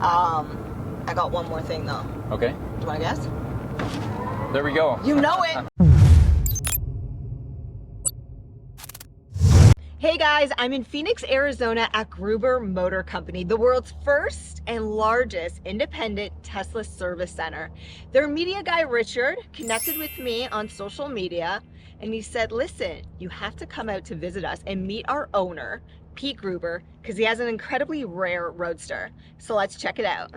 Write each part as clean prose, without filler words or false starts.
I got one more thing though. Okay. Do you want to guess? There we go. You know it. Hey guys, I'm in Phoenix, Arizona at Gruber Motor Company, the world's first and largest independent Tesla service center. Their media guy, Richard, connected with me on social media and he said, listen, you have to come out to visit us and meet our owner, Pete Gruber, because he has an incredibly rare Roadster. So let's check it out.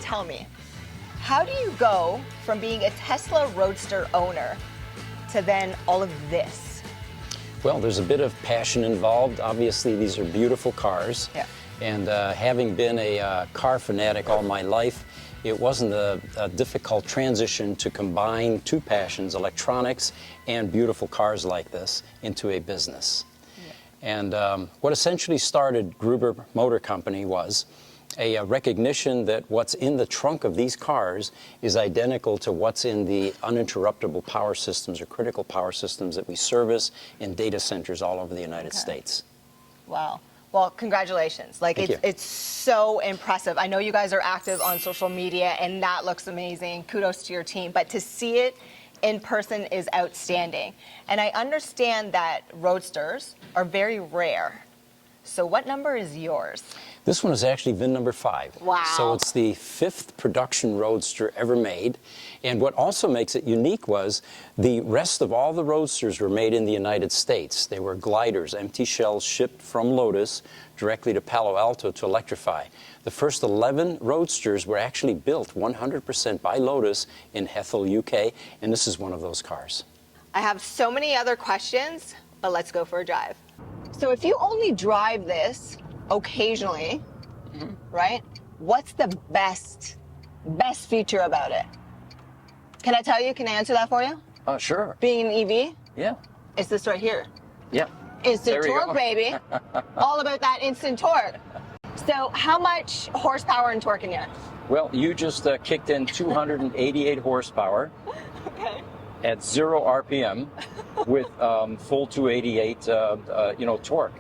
Tell me, how do you go from being a Tesla Roadster owner to then all of this? Well, there's a bit of passion involved. Obviously, these are beautiful cars. Yeah. And having been a car fanatic all my life, it wasn't a difficult transition to combine two passions, electronics and beautiful cars like this, into a business. Yeah. And what essentially started Gruber Motor Company was a recognition that what's in the trunk of these cars is identical to what's in the uninterruptible power systems or critical power systems that we service in data centers all over the United States. Wow. Well, congratulations. Like it's so impressive. I know you guys are active on social media and that looks amazing. Kudos to your team. But to see it in person is outstanding. And I understand that Roadsters are very rare. So what number is yours? This one is actually VIN number 5. Wow. So it's the 5th production Roadster ever made. And what also makes it unique was the rest of all the Roadsters were made in the United States. They were gliders, empty shells shipped from Lotus directly to Palo Alto to electrify. The first 11 Roadsters were actually built 100% by Lotus in Hethel, UK, and this is one of those cars. I have so many other questions, but let's go for a drive. So if you only drive this occasionally, right? What's the best feature about it? Can I tell you? Can I answer that for you? Sure. Being an EV? Yeah. It's this right here. Yeah. Instant torque, baby. All about that instant torque. So how much horsepower and torque in here? Well, you just kicked in 288 horsepower. Okay. At 0 RPM with full 288 torque.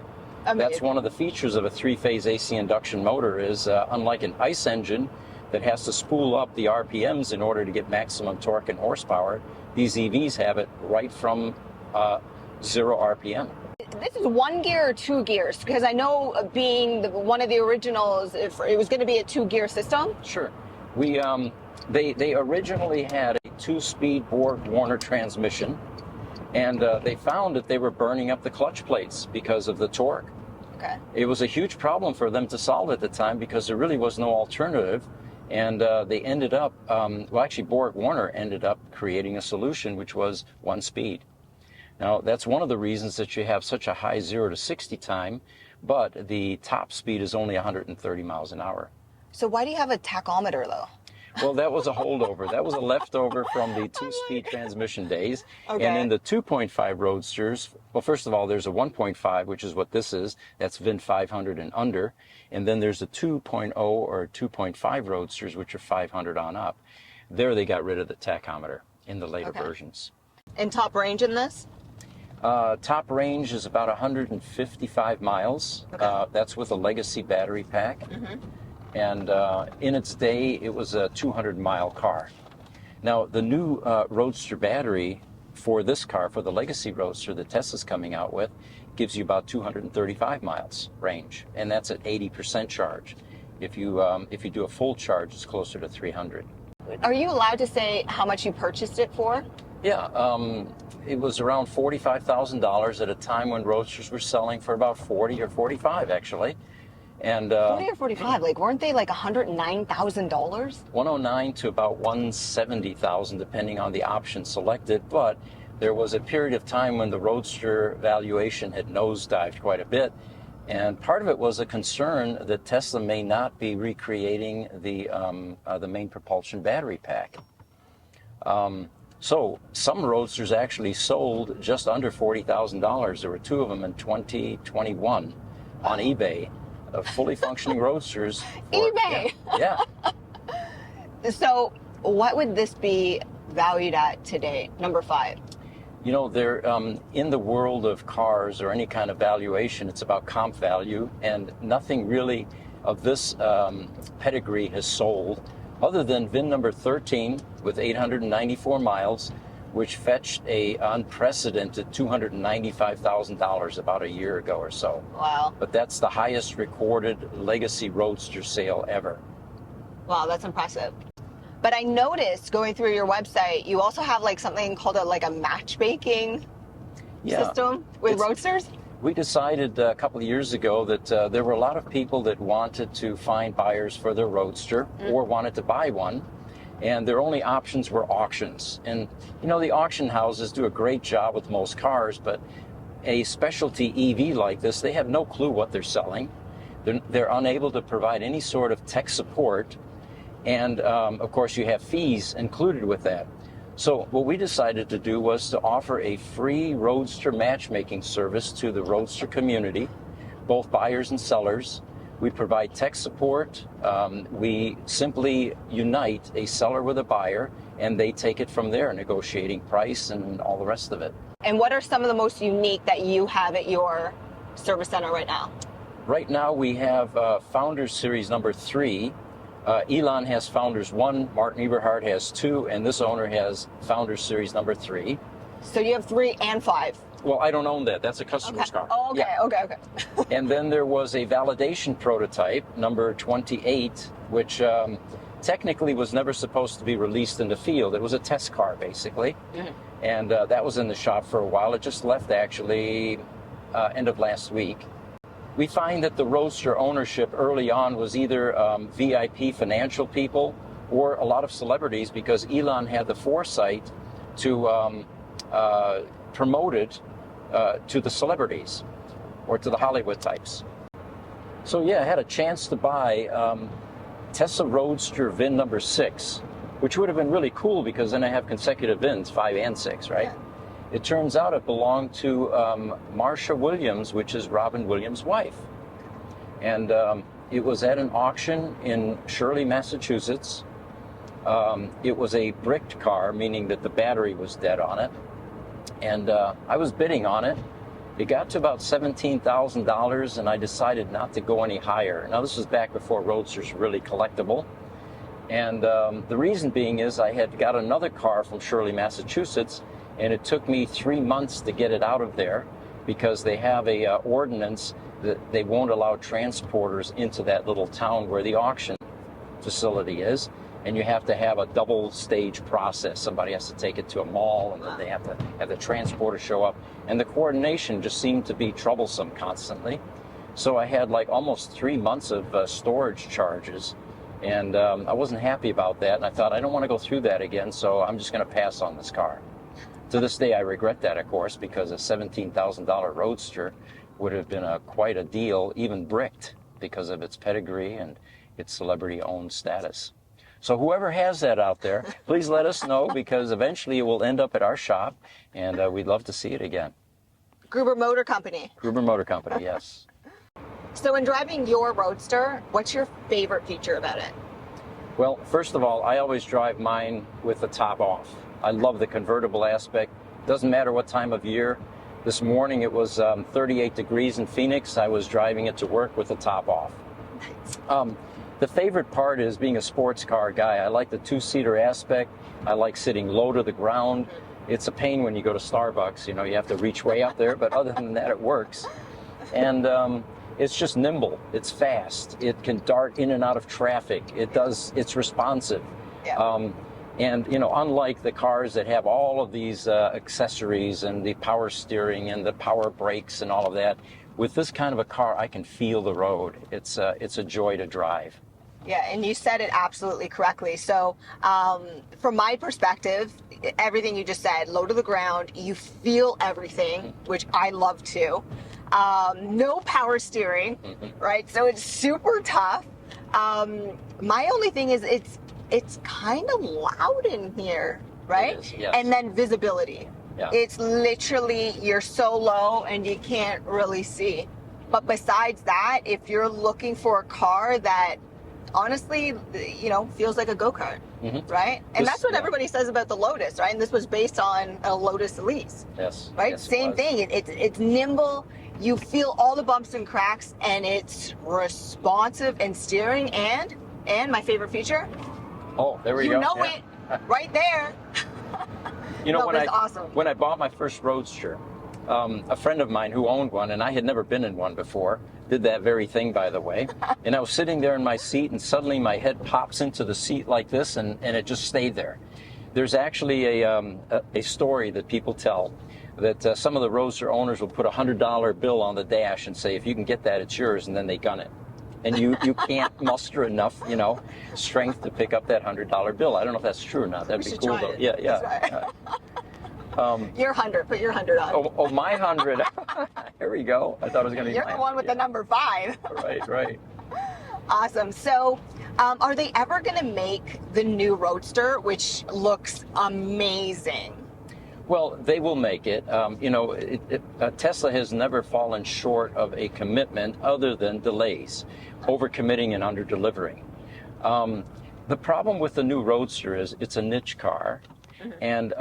Amazing. That's one of the features of a 3-phase AC induction motor is unlike an ICE engine that has to spool up the RPMs in order to get maximum torque and horsepower, these EVs have it right from 0 RPM. This is 1 gear or 2 gears? Because I know being one of the originals, it was going to be a 2-gear system. Sure. They originally had a 2-speed Borg-Warner transmission, and they found that they were burning up the clutch plates because of the torque. Okay. It was a huge problem for them to solve at the time because there really was no alternative, and they ended up, Borg-Warner ended up creating a solution which was 1 speed. Now, that's one of the reasons that you have such a high 0 to 60 time, but the top speed is only 130 miles an hour. So why do you have a tachometer, though? Well, that was a holdover. That was a leftover from the 2-speed transmission days. Okay. And in the 2.5 Roadsters, well, first of all, there's a 1.5, which is what this is. That's VIN 500 and under. And then there's a 2.0 or 2.5 Roadsters, which are 500 on up. There they got rid of the tachometer in the later versions. And top range in this? Top range is about 155 miles. Okay. That's with a legacy battery pack. And in its day, it was a 200-mile car. Now, the new Roadster battery for this car, for the Legacy Roadster that Tesla's coming out with, gives you about 235 miles range, and that's at 80% charge. If you do a full charge, it's closer to 300. Are you allowed to say how much you purchased it for? Yeah, it was around $45,000 at a time when Roadsters were selling for about 40 or 45, actually. And 40 or 45, like weren't they like $109,000? 109 to about 170,000, depending on the option selected. But there was a period of time when the Roadster valuation had nosedived quite a bit. And part of it was a concern that Tesla may not be recreating the main propulsion battery pack. So some Roadsters actually sold just under $40,000. There were two of them in 2021 on eBay, fully functioning Roadsters. eBay! Yeah. So what would this be valued at today, number 5? You know, they're in the world of cars or any kind of valuation, it's about comp value, and nothing really of this pedigree has sold other than VIN number 13 with 894 miles, which fetched a unprecedented $295,000 about a year ago or so. Wow. But that's the highest recorded legacy Roadster sale ever. Wow, that's impressive. But I noticed going through your website, you also have like something called a matchmaking system with Roadsters? We decided a couple of years ago that there were a lot of people that wanted to find buyers for their Roadster or wanted to buy one, and their only options were auctions. And you know, the auction houses do a great job with most cars, but a specialty EV like this, they have no clue what they're selling. They're unable to provide any sort of tech support. And of course, you have fees included with that. So what we decided to do was to offer a free Roadster matchmaking service to the Roadster community, both buyers and sellers. We provide tech support. We simply unite a seller with a buyer, and they take it from there, negotiating price and all the rest of it. And what are some of the most unique that you have at your service center right now? Right now, we have Founders Series number 3. Elon has Founders 1, Martin Eberhard has 2, and this owner has Founders Series number 3. So you have 3 and 5? Well, I don't own that. That's a customer's car. Oh, okay, yeah. Okay. And then there was a validation prototype, number 28, which technically was never supposed to be released in the field. It was a test car, basically. And that was in the shop for a while. It just left, actually, end of last week. We find that the Roadster ownership early on was either VIP financial people or a lot of celebrities, because Elon had the foresight to promote it to the celebrities or to the Hollywood types. So yeah, I had a chance to buy Telsa Roadster VIN number 6, which would have been really cool because then I have consecutive VINs, 5 and 6, right? Yeah. It turns out it belonged to Marsha Williams, which is Robin Williams' wife. And it was at an auction in Shirley, Massachusetts. It was a bricked car, meaning that the battery was dead on it. And I was bidding on it. It got to about $17,000, and I decided not to go any higher. Now, this was back before Roadsters were really collectible. And the reason being is I had got another car from Shirley, Massachusetts, and it took me 3 months to get it out of there because they have a ordinance that they won't allow transporters into that little town where the auction facility is. And you have to have a double stage process. Somebody has to take it to a mall, and then they have to have the transporter show up. And the coordination just seemed to be troublesome constantly. So I had like almost 3 months of storage charges. And I wasn't happy about that. And I thought, I don't want to go through that again, so I'm just going to pass on this car. To this day, I regret that, of course, because a $17,000 Roadster would have been quite a deal, even bricked, because of its pedigree and its celebrity-owned status. So whoever has that out there, please let us know, because eventually it will end up at our shop, and we'd love to see it again. Gruber Motor Company. Gruber Motor Company, yes. So when driving your Roadster, what's your favorite feature about it? Well, first of all, I always drive mine with the top off. I love the convertible aspect. Doesn't matter what time of year. This morning it was 38 degrees in Phoenix. I was driving it to work with the top off. The favorite part is being a sports car guy. I like the two-seater aspect. I like sitting low to the ground. It's a pain when you go to Starbucks. You know, you have to reach way up there, but other than that, it works. And it's just nimble. It's fast. It can dart in and out of traffic. It's responsive. Yeah. And, you know, unlike the cars that have all of these accessories and the power steering and the power brakes and all of that, with this kind of a car, I can feel the road. It's a joy to drive. Yeah, and you said it absolutely correctly. So, from my perspective, everything you just said, low to the ground, you feel everything, which I love too. No power steering, right? So it's super tough. My only thing is it's kind of loud in here, right? It is, yes. And then visibility. Yeah. It's literally, you're so low and you can't really see. But besides that, if you're looking for a car that honestly, you know, feels like a go-kart, right? And that's what everybody says about the Lotus, right? And this was based on a Lotus Elise. Yes. Right? Yes, Same thing. It's nimble. You feel all the bumps and cracks, and it's responsive and steering. And my favorite feature. Oh, there we go. You know it, right there. You know, No, awesome. when I bought my first Roadster, a friend of mine who owned one, and I had never been in one before, did that very thing, by the way. And I was sitting there in my seat, and suddenly my head pops into the seat like this, and it just stayed there. There's actually a story that people tell that some of the Roadster owners will put a $100 bill on the dash and say, if you can get that, it's yours, and then they gun it. And you can't muster enough, you know, strength to pick up that $100 bill. I don't know if that's true or not. That'd be cool, though. Yeah, yeah. Your 100, put your 100 on. Oh, my 100. Here we go. I thought it was going to be You're the one with the number 5. Right. Awesome. So, are they ever going to make the new Roadster, which looks amazing? Well, they will make it. You know, Tesla has never fallen short of a commitment other than delays, overcommitting and under-delivering. The problem with the new Roadster is it's a niche car. And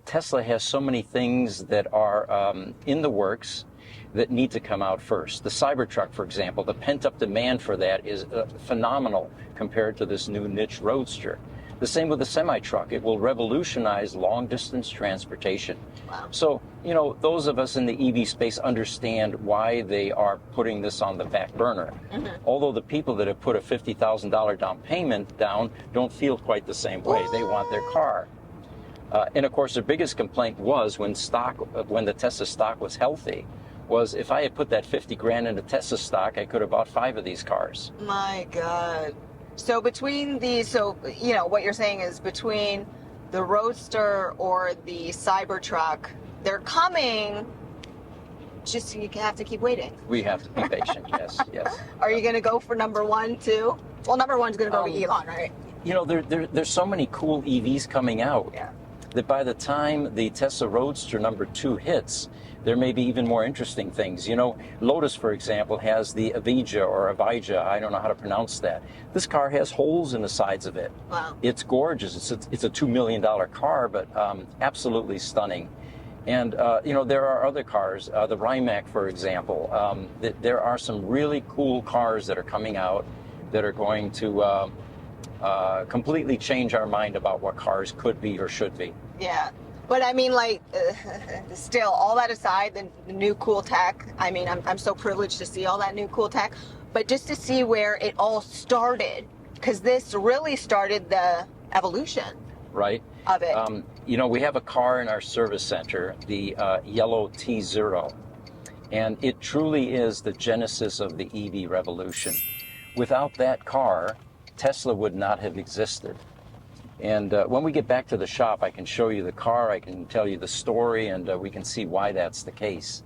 Tesla has so many things that are in the works that need to come out first. The Cybertruck, for example, the pent-up demand for that is phenomenal compared to this new niche Roadster. The same with the semi-truck. It will revolutionize long-distance transportation. Wow. So, you know, those of us in the EV space understand why they are putting this on the back burner. Although the people that have put a $50,000 down payment down don't feel quite the same way. They want their car. And of course, their biggest complaint was when the Tesla stock was healthy, was if I had put that 50 grand into Tesla stock, I could have bought 5 of these cars. My God. So between these, so, you know, what you're saying is between the Roadster or the Cybertruck, they're coming, just you have to keep waiting. We have to be patient, yes. Are you going to go for number 1 too? Well, number 1's going to go to Elon, right? You know, there's so many cool EVs coming out that by the time the Tesla Roadster number 2 hits, there may be even more interesting things. You know, Lotus, for example, has the Avija, I don't know how to pronounce that. This car has holes in the sides of it. Wow. It's gorgeous. It's a $2 million car, but absolutely stunning. And, you know, there are other cars, the Rimac, for example. There are some really cool cars that are coming out that are going to completely change our mind about what cars could be or should be. Yeah. But I mean, like, still, all that aside, the new cool tech, I mean, I'm so privileged to see all that new cool tech, but just to see where it all started, because this really started the evolution of it. You know, we have a car in our service center, the yellow T0, and it truly is the genesis of the EV revolution. Without that car, Tesla would not have existed. And when we get back to the shop, I can show you the car, I can tell you the story, and we can see why that's the case.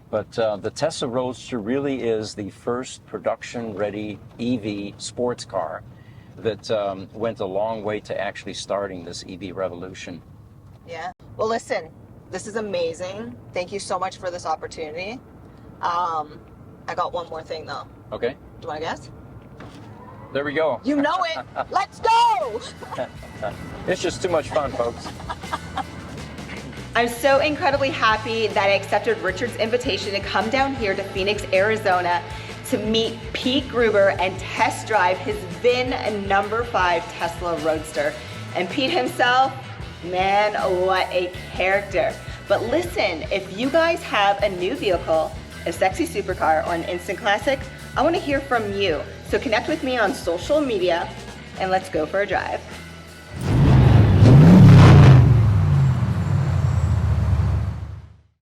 But the Tesla Roadster really is the first production-ready EV sports car that went a long way to actually starting this EV revolution. Yeah. Well, listen, this is amazing. Thank you so much for this opportunity. I got one more thing, though. Okay. Do you want to guess? There we go. You know it. Let's go. It's just too much fun, folks. I'm so incredibly happy that I accepted Richard's invitation to come down here to Phoenix, Arizona to meet Pete Gruber and test drive his VIN number 5 Tesla Roadster. And Pete himself, man, what a character. But listen, if you guys have a new vehicle, a sexy supercar, or an instant classic, I want to hear from you. So connect with me on social media and let's go for a drive.